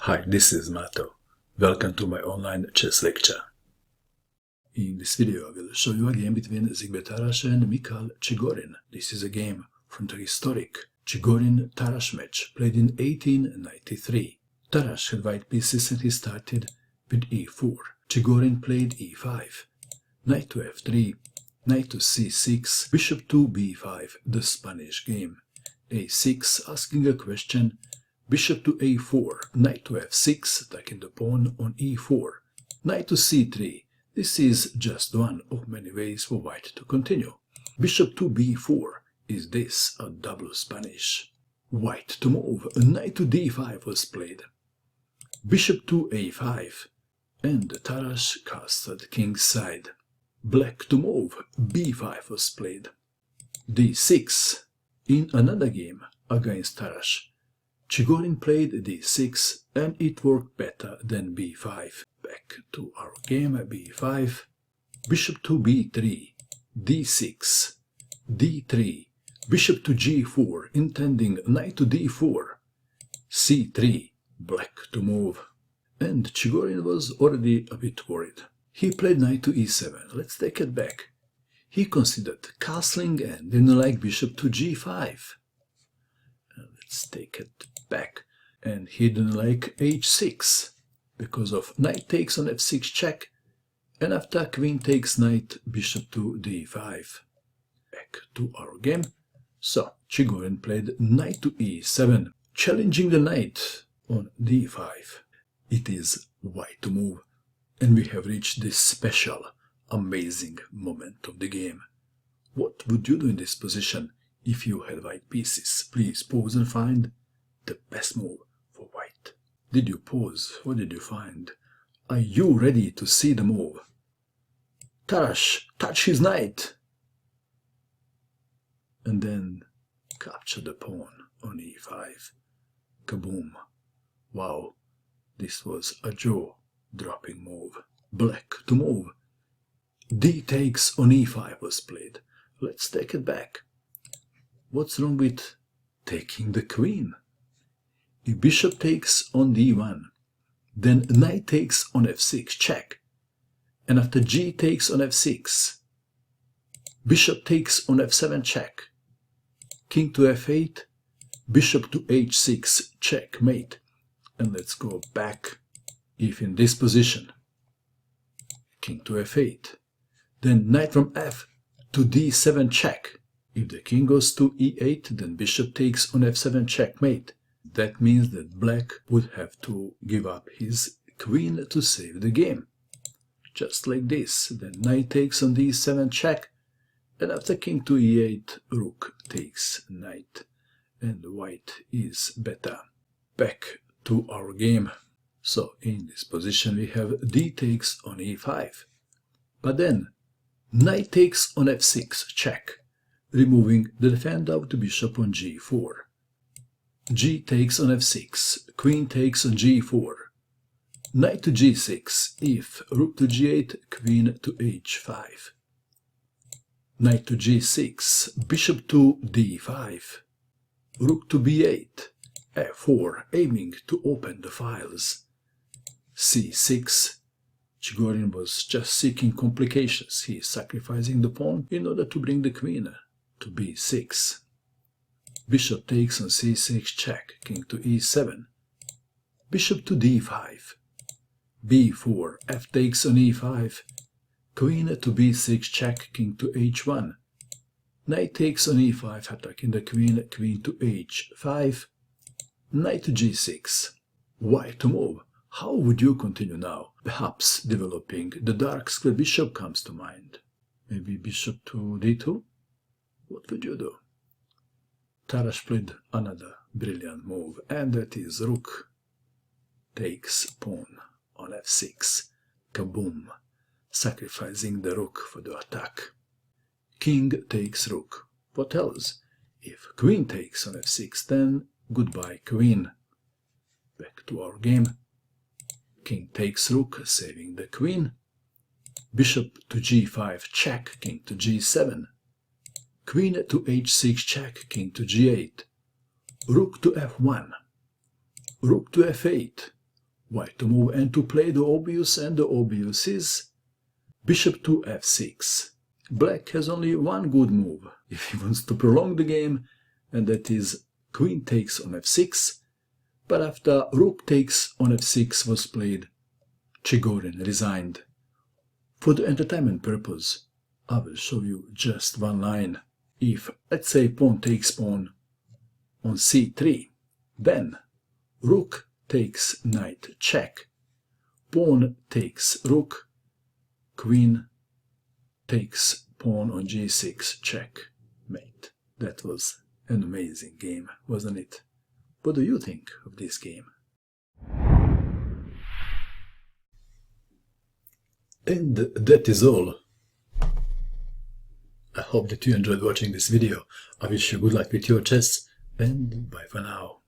Hi, this is Mato. Welcome to my online chess lecture. In this video I will show you a game between Siegbert Tarrasch and Mikhail Chigorin. This is a game from the historic Chigorin-Tarrasch match played in 1893. Tarrasch had white pieces and he started with e4. Chigorin played e5, knight to f3, knight to c6, bishop to b5, the Spanish game, a6 asking a question, bishop to a4, knight to f6, attacking the pawn on e4, knight to c3. This is just one of many ways for white to continue. Bishop to b4. Is this a double Spanish? White to move. Knight to d5 was played. Bishop to a5. And Tarrasch castled king's side. Black to move. b5 was played. d6. In another game against Tarrasch, Chigorin played d6 and it worked better than b5. Back to our game, b5, bishop to b3, d6, d3, bishop to g4, intending knight to d4, c3, black to move. And Chigorin was already a bit worried. He played knight to e7. Let's take it back. He considered castling and didn't like bishop to g5. Let's take it back. And he didn't like h6 because of knight takes on f6 check, and after queen takes knight, bishop to d5. Back to our game. So Chigorin played knight to e7, challenging the knight on d5. It is white to move, and we have reached this special, amazing moment of the game. What would you do in this position if you had white pieces? Please pause and find the best move for white. Did you pause? What did you find? Are you ready to see the move? Tarrasch, touch his knight! And then capture the pawn on e5. Kaboom! Wow, this was a jaw-dropping move. Black to move. D takes on e5 was played. Let's take it back. What's wrong with taking the queen? If bishop takes on d1, then knight takes on f6 check, and after g takes on f6, bishop takes on f7 check, king to f8, bishop to h6 checkmate. And let's go back. If in this position, king to f8, then knight from f to d7 check. If the king goes to e8, then bishop takes on f7 checkmate. That means that black would have to give up his queen to save the game. Just like this. Then knight takes on d7 check, and after king to e8, rook takes knight, and white is better. Back to our game. So in this position we have d takes on e5. But then knight takes on f6 check, removing the defender of the bishop on g4. G takes on f6, queen takes on g4, knight to g6, if rook to g8, queen to h5, knight to g6, bishop to d5, rook to b8, f4, aiming to open the files, c6. Chigorin was just seeking complications. He is sacrificing the pawn in order to bring the queen to b6. Bishop takes on c6 check, king to e7, bishop to d5, b4, f takes on e5, queen to b6 check, king to h1, knight takes on e5, attacking the queen, queen to h5, knight to g6. White to move. How would you continue now? Perhaps developing the dark square bishop comes to mind. Maybe bishop to d2? What would you do? Tarrasch played another brilliant move, and that is rook takes pawn on f6. Kaboom! Sacrificing the rook for the attack. King takes rook. What else? If queen takes on f6, then goodbye queen. Back to our game. King takes rook, saving the queen. Bishop to g5 check, king to g7. Queen to h6 check, king to g8, rook to f1, rook to f8, white to move and to play the obvious, and the obvious is bishop to f6. Black has only one good move if he wants to prolong the game, and that is queen takes on f6, but after rook takes on f6 was played, Chigorin resigned. For the entertainment purpose, I will show you just one line. If, let's say, pawn takes pawn on c3, then rook takes knight check, pawn takes rook, queen takes pawn on g6 checkmate. That was an amazing game, wasn't it? What do you think of this game? And that is all. I hope that you enjoyed watching this video. I wish you good luck with your chess, and bye for now.